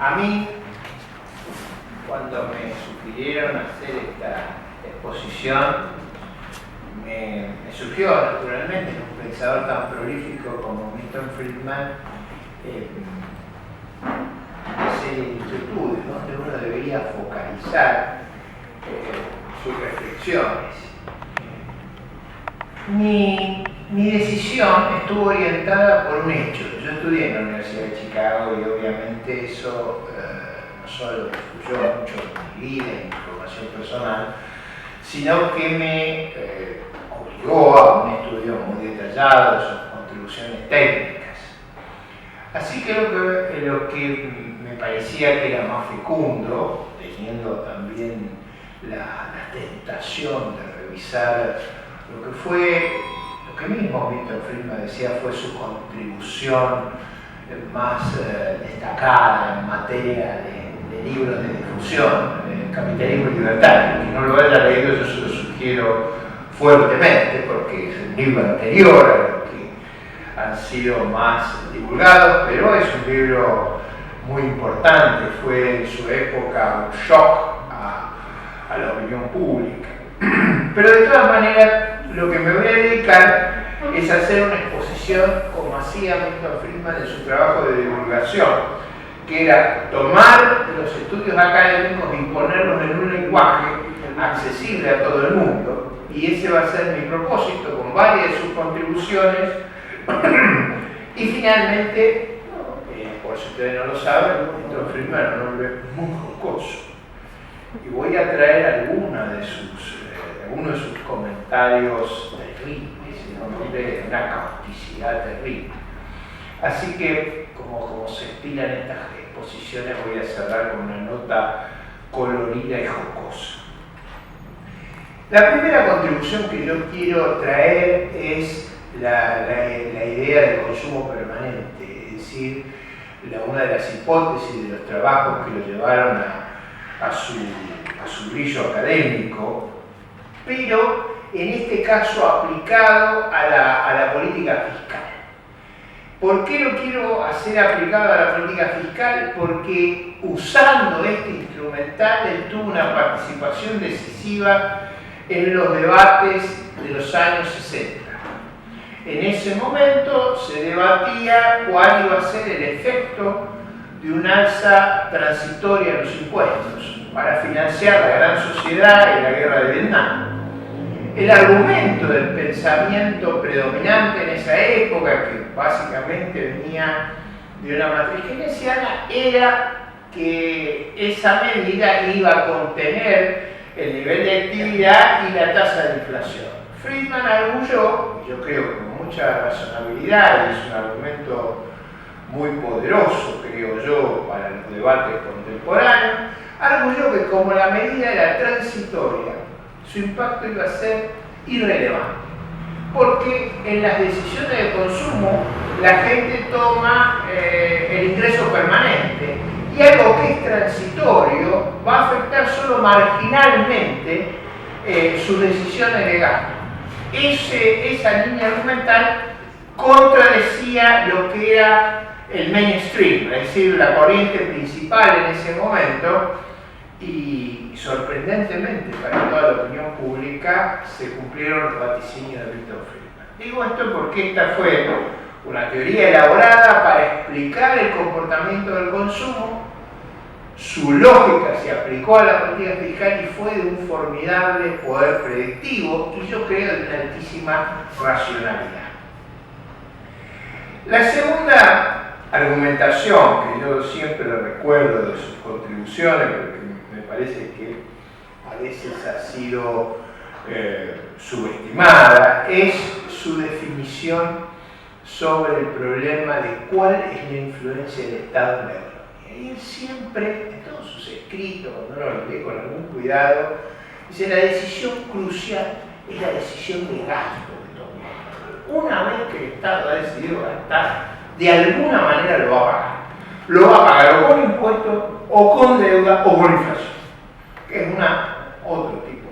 A mí, cuando me sugirieron hacer esta exposición, me surgió naturalmente en un pensador tan prolífico como Milton Friedman una serie de inquietudes donde uno debería focalizar sus reflexiones. Mi decisión estuvo orientada por un hecho. Yo estudié en la Universidad de Chicago y obviamente eso no solo influyó mucho en mi vida, en mi formación personal, sino que me obligó a un estudio muy detallado de sus contribuciones técnicas. Así que lo que me parecía que era más fecundo, teniendo también la tentación de revisar lo que mismo Milton Friedman decía fue su contribución más destacada en materia de libros de difusión, el Capitalismo Libertario. Quien no lo haya leído, yo se lo sugiero fuertemente, porque es el libro anterior a los que han sido más divulgados, pero es un libro muy importante, fue en su época un shock a la opinión pública. Pero de todas maneras, lo que me voy a dedicar es hacer una exposición como hacía Milton Friedman en su trabajo de divulgación, que era tomar los estudios académicos y ponerlos en un lenguaje accesible a todo el mundo, y ese va a ser mi propósito con varias de sus contribuciones. Y finalmente, por si ustedes no lo saben, Milton Friedman era un hombre muy jocoso, y voy a traer algunos de sus comentarios terribles, de una causticidad terrible. Así que, como se estilan estas exposiciones, voy a cerrar con una nota colorida y jocosa. La primera contribución que yo quiero traer es la idea del consumo permanente, es decir, una de las hipótesis de los trabajos que lo llevaron a su brillo académico, pero en este caso aplicado a la política fiscal. ¿Por qué lo quiero hacer aplicado a la política fiscal? Porque usando este instrumental él tuvo una participación decisiva en los debates de los años 60. En ese momento se debatía cuál iba a ser el efecto de un alza transitoria en los impuestos para financiar la gran sociedad y la guerra de Vietnam. El argumento del pensamiento predominante en esa época, que básicamente venía de una matriz keynesiana, era que esa medida iba a contener el nivel de actividad y la tasa de inflación. Friedman arguyó, y yo creo que con mucha razonabilidad, y es un argumento muy poderoso, creo yo, para los debates contemporáneos, arguyó que como la medida era transitoria, su impacto iba a ser irrelevante, porque en las decisiones de consumo la gente toma el ingreso permanente, y algo que es transitorio va a afectar solo marginalmente sus decisiones de gasto. Esa línea argumental contradecía lo que era el mainstream, es decir, la corriente principal en ese momento, y sorprendentemente para toda la opinión pública se cumplieron los vaticinios de Milton Friedman. Digo esto porque esta fue una teoría elaborada para explicar el comportamiento del consumo. Su lógica se aplicó a la política fiscal y fue de un formidable poder predictivo, y yo creo de una altísima racionalidad. La segunda argumentación, que yo siempre recuerdo de sus contribuciones, porque me parece que a veces ha sido subestimada, es su definición sobre el problema de cuál es la influencia del Estado en la economía. Y él siempre, en todos sus escritos, cuando uno lo lee con algún cuidado, dice: la decisión crucial es la decisión de gasto de todo el mundo. Una vez que el Estado ha decidido gastar, de alguna manera lo va a pagar. Lo va a pagar o con impuestos, o con deuda, o con inflación, que es otro tipo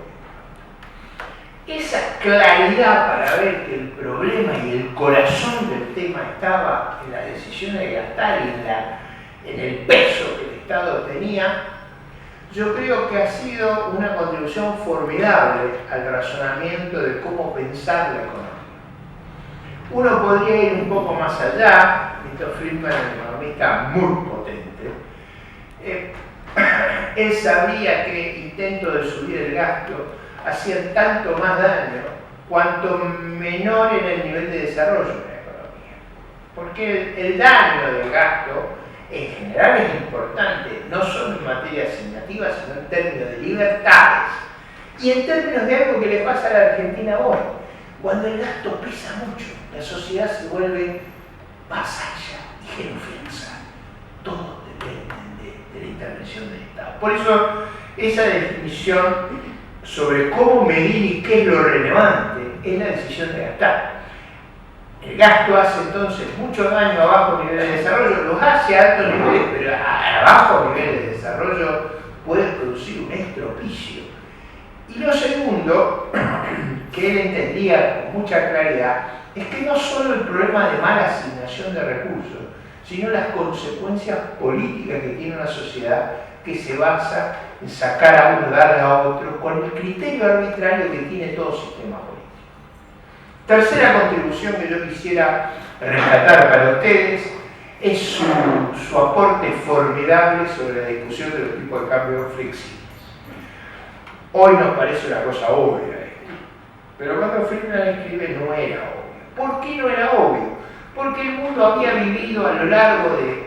de. Esa claridad para ver que el problema y el corazón del tema estaba en las decisiones de gastar y en el peso que el Estado tenía, yo creo que ha sido una contribución formidable al razonamiento de cómo pensar la economía. Uno podría ir un poco más allá. Milton Friedman, un economista muy potente, él sabía que intentos de subir el gasto hacían tanto más daño cuanto menor era el nivel de desarrollo de la economía. Porque el daño del gasto en general es importante, no solo en materia asignativa, sino en términos de libertades y en términos de algo que le pasa a la Argentina hoy. Cuando el gasto pesa mucho, la sociedad se vuelve vasalla y genuflexa. Todos dependen de la intervención del Estado. Por eso, esa definición sobre cómo medir y qué es lo relevante es la decisión de gastar. El gasto hace entonces mucho daño a bajos niveles de desarrollo, los hace a altos niveles, pero a bajos niveles de desarrollo puede producir un estropicio. Y lo segundo, que él entendía con mucha claridad, es que no solo el problema de mala asignación de recursos, sino las consecuencias políticas que tiene una sociedad que se basa en sacar a uno, darle a otro, con el criterio arbitrario que tiene todo sistema político. Tercera contribución que yo quisiera rescatar para ustedes es su aporte formidable sobre la discusión de los tipos de cambio flexibles. Hoy nos parece una cosa obvia esto, pero cuando Friedman escribe no era obvio. ¿Por qué no era obvio? Porque el mundo había vivido a lo largo de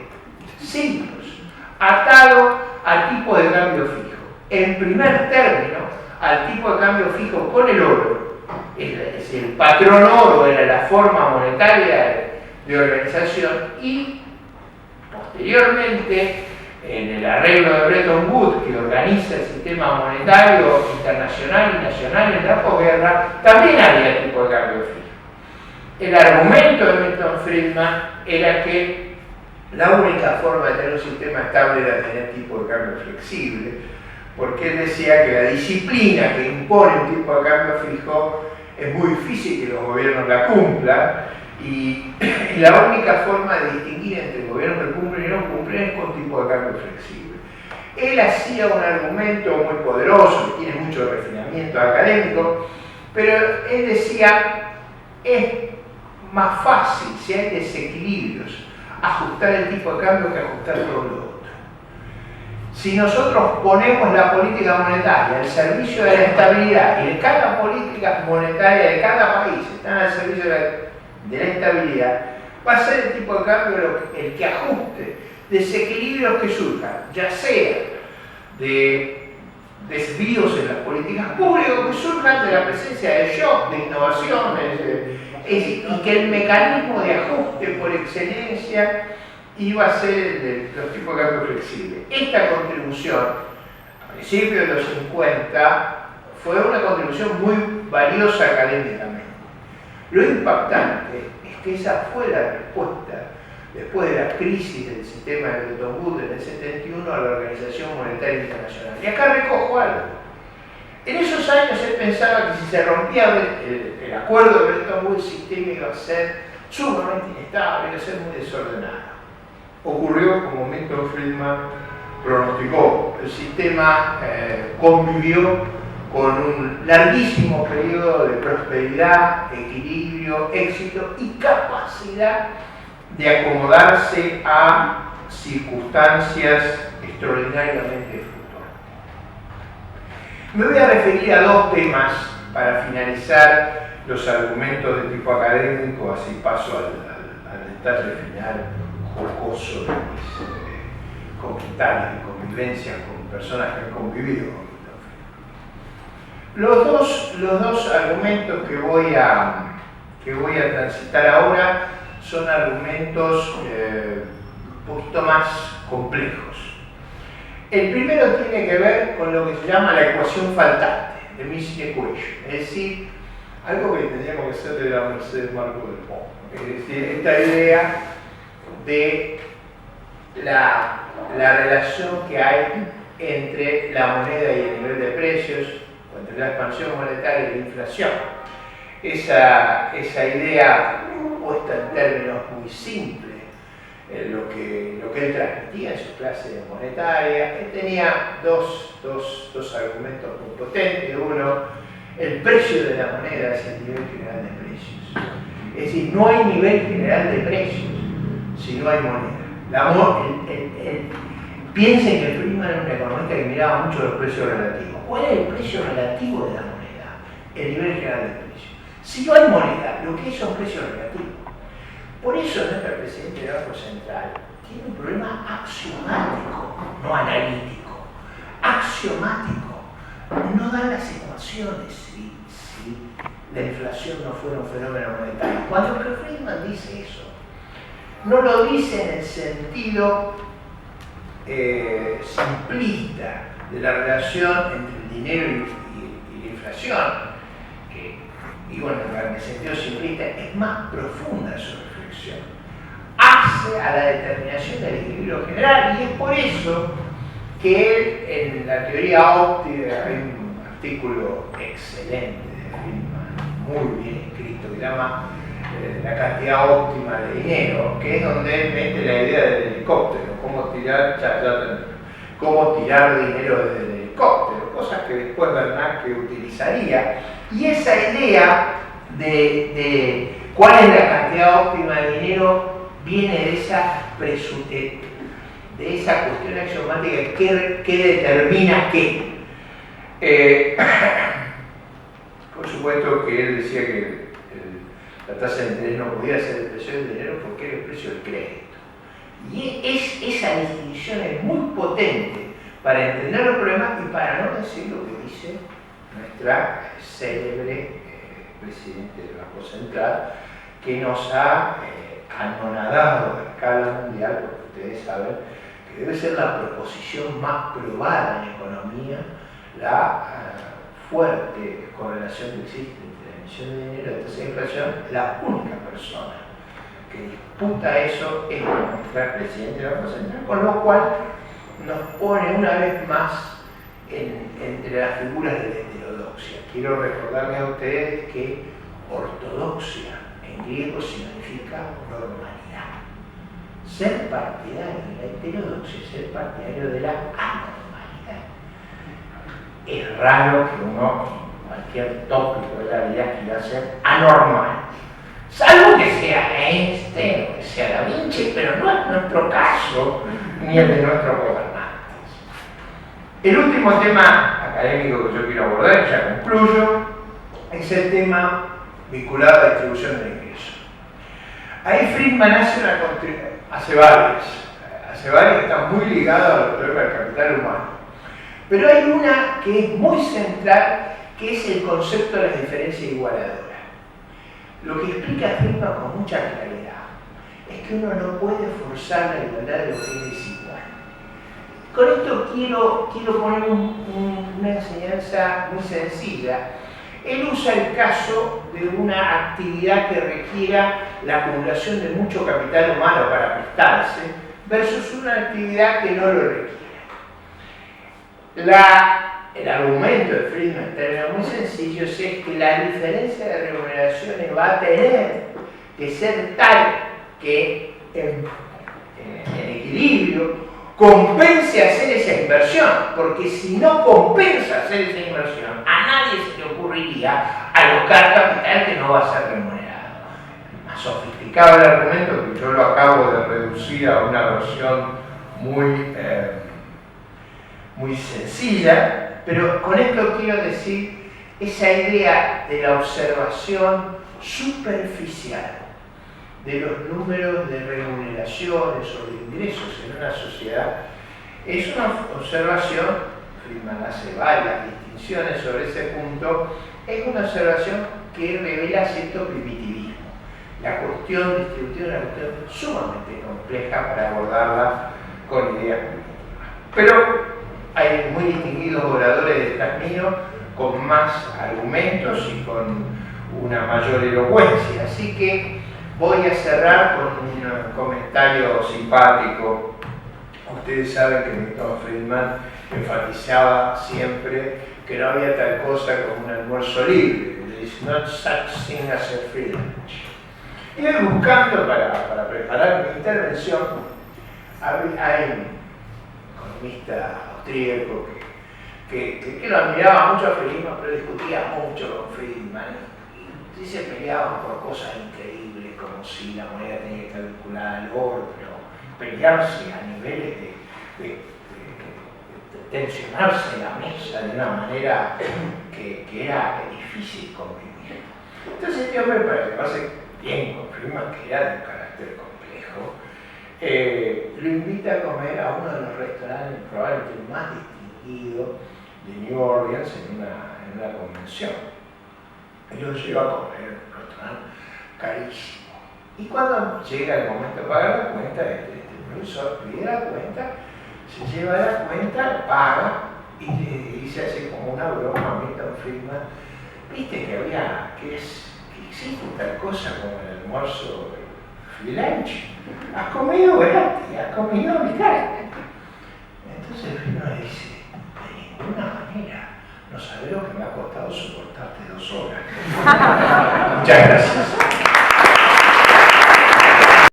siglos atado al tipo de cambio fijo. En primer término, al tipo de cambio fijo con el oro. Es decir, el patrón oro era la forma monetaria de organización y posteriormente en el arreglo de Bretton Woods, que organiza el sistema monetario internacional y nacional en la posguerra, también había tipo de cambio fijo. El argumento de Milton Friedman era que la única forma de tener un sistema estable era tener tipo de cambio flexible, porque él decía que la disciplina que impone un tipo de cambio fijo es muy difícil que los gobiernos la cumplan, y la única forma de distinguir entre gobiernos que cumplen y no cumplen es con tipo de cambio flexible. Él hacía un argumento muy poderoso, que tiene mucho refinamiento académico, pero él decía, es más fácil, si hay desequilibrios, ajustar el tipo de cambio que ajustar todo lo otro. Si nosotros ponemos la política monetaria al servicio de la estabilidad y de cada política monetaria de cada país están al servicio de la estabilidad, va a ser el tipo de cambio el que ajuste desequilibrios que surjan, ya sea de desvíos en las políticas públicas que surjan de la presencia de shock, de innovaciones, y que el mecanismo de ajuste por excelencia iba a ser el de los tipos de cambio flexibles. Esta contribución, a principios de los 50, fue una contribución muy valiosa académicamente. Lo impactante es que esa fue la respuesta, después de la crisis del sistema de Bretton Woods en el 71, a la Organización Monetaria Internacional. Y acá recojo algo. En esos años él pensaba que si se rompía el acuerdo de Bretton Woods, el sistema iba a ser sumamente inestable, iba a ser muy desordenado. Ocurrió como Milton Friedman pronosticó. El sistema convivió con un larguísimo periodo de prosperidad, equilibrio, éxito y capacidad de acomodarse a circunstancias extraordinariamente fluctuantes. Me voy a referir a dos temas para finalizar los argumentos de tipo académico, así paso al detalle final jocoso de mis comentarios y convivencias con personas que han convivido con Los dos argumentos que voy a transitar ahora son argumentos un poquito más complejos. El primero tiene que ver con lo que se llama la ecuación faltante, the missing equation, es decir, algo que tendríamos que hacer de la Mercedes Marco del Pont. Es decir, esta idea de la relación que hay entre la moneda y el nivel de precios, entre la expansión monetaria y la inflación. Esa idea puesta en términos muy simples, lo que lo que él transmitía en su clase monetaria. Él tenía dos argumentos muy potentes. Uno, el precio de la moneda es el nivel general de precios. Es decir, no hay nivel general de precios si no hay moneda. Piensen que Friedman era un economista que miraba mucho los precios relativos. ¿Cuál es el precio relativo de la moneda? El nivel general de precios. Si no hay moneda, lo que es un precio relativo. Por eso nuestro presidente del Banco Central tiene un problema axiomático, no analítico. Axiomático. No dan las ecuaciones si la inflación no fuera un fenómeno monetario. Cuando Friedman dice eso, no lo dice en el sentido simplista de la relación entre el dinero y la inflación, y bueno, en el sentido simplista es más profunda su reflexión. Hace a la determinación del equilibrio general, y es por eso que él, en la teoría óptima, hay un artículo excelente de Friedman, muy bien escrito, que llama La cantidad óptima de dinero, que es donde él mete la idea del helicóptero, cómo tirar dinero desde el helicóptero, cosas que después Bernanke utilizaría. Y esa idea de cuál es la cantidad óptima de dinero viene de esa cuestión axiomática que determina qué. Por supuesto que él decía que la tasa de interés no podía ser el precio del dinero porque era el precio del crédito. Y esa distinción es muy potente para entender los problemas y para no decir lo que dice nuestra célebre presidente del Banco Central, que nos ha anonadado a escala mundial, porque ustedes saben que debe ser la proposición más probada en economía, la fuerte correlación que existe entre la emisión de dinero y la tasa de inflación. La única persona que disputa eso es nuestra presidente del Banco Central, con lo cual nos pone una vez más entre las figuras de la heterodoxia. Quiero recordarles a ustedes que ortodoxia en griego significa normalidad. Ser partidario de la heterodoxia es ser partidario de la anormalidad. Es raro que uno, cualquier tópico de la vida, quiera ser anormal. Salvo que sea Einstein o que sea Da Vinci, pero no es nuestro caso ni el de nuestros gobernantes. El último tema académico que yo quiero abordar, ya concluyo, es el tema vinculado a la distribución del ingreso. Ahí Friedman hace varias que están muy ligadas a los problemas del capital humano. Pero hay una que es muy central, que es el concepto de la diferencia igualadora. Lo que explica Friedman con mucha claridad es que uno no puede forzar la igualdad de lo que es desigual. Con esto quiero poner una enseñanza muy sencilla. Él usa el caso de una actividad que requiera la acumulación de mucho capital humano para prestarse versus una actividad que no lo requiere. El argumento de Friedman en términos muy sencillos es que la diferencia de remuneraciones va a tener que ser tal que en equilibrio compense hacer esa inversión, porque si no compensa hacer esa inversión, a nadie se le ocurriría alocar capital que no va a ser remunerado. Más sofisticado el argumento, que yo lo acabo de reducir a una versión muy sencilla, pero con esto quiero decir esa idea de la observación superficial de los números de remuneraciones o de ingresos en una sociedad. Es una observación, Friedman hace varias distinciones sobre ese punto, es una observación que revela cierto primitivismo. La cuestión distributiva es una cuestión sumamente compleja para abordarla con ideas primitivas. Pero hay muy distinguidos oradores del camino con más argumentos y con una mayor elocuencia. Así que voy a cerrar con un comentario simpático. Ustedes saben que Milton Friedman enfatizaba siempre que no había tal cosa como un almuerzo libre. There is not such thing as a free lunch. Y voy buscando para preparar mi intervención Hay un economista austríaco que lo admiraba mucho a Friedman, pero discutía mucho con Friedman y se peleaban por cosas increíbles, como si la moneda tenía que estar vinculada al oro, pero pelearse a niveles de tensionarse la mesa de una manera que era difícil convivir. Entonces este hombre, para llevarse bien con Friedman, que era de un carácter complejo, lo invita a comer a uno de los restaurantes probablemente más distinguidos de New Orleans en una convención. Y lo lleva a comer en un restaurante carísimo. Y cuando llega el momento de pagar la cuenta, este profesor pide la cuenta, se lleva la cuenta, paga y le dice así como una broma a Milton Friedman: viste que existe tal cosa como el almuerzo free lunch. Has comido gratis, has comido gratis. Entonces Friedman dice: de ninguna manera, no sabés lo que me ha costado soportarte 2 horas. Muchas gracias.